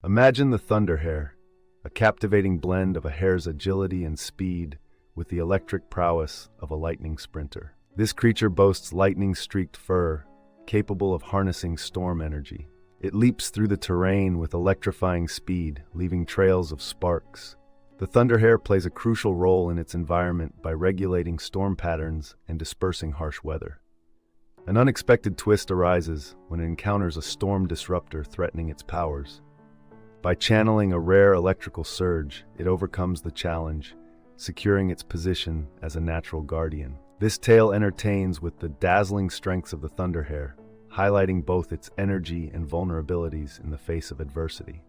Imagine the Thunderhare, a captivating blend of a hare's agility and speed with the electric prowess of a lightning sprinter. This creature boasts lightning-streaked fur, capable of harnessing storm energy. It leaps through the terrain with electrifying speed, leaving trails of sparks. The Thunderhare plays a crucial role in its environment by regulating storm patterns and dispersing harsh weather. An unexpected twist arises when it encounters a storm disruptor threatening its powers. By channeling a rare electrical surge, it overcomes the challenge, securing its position as a natural guardian. This tale entertains with the dazzling strengths of the Thunderhare, highlighting both its energy and vulnerabilities in the face of adversity.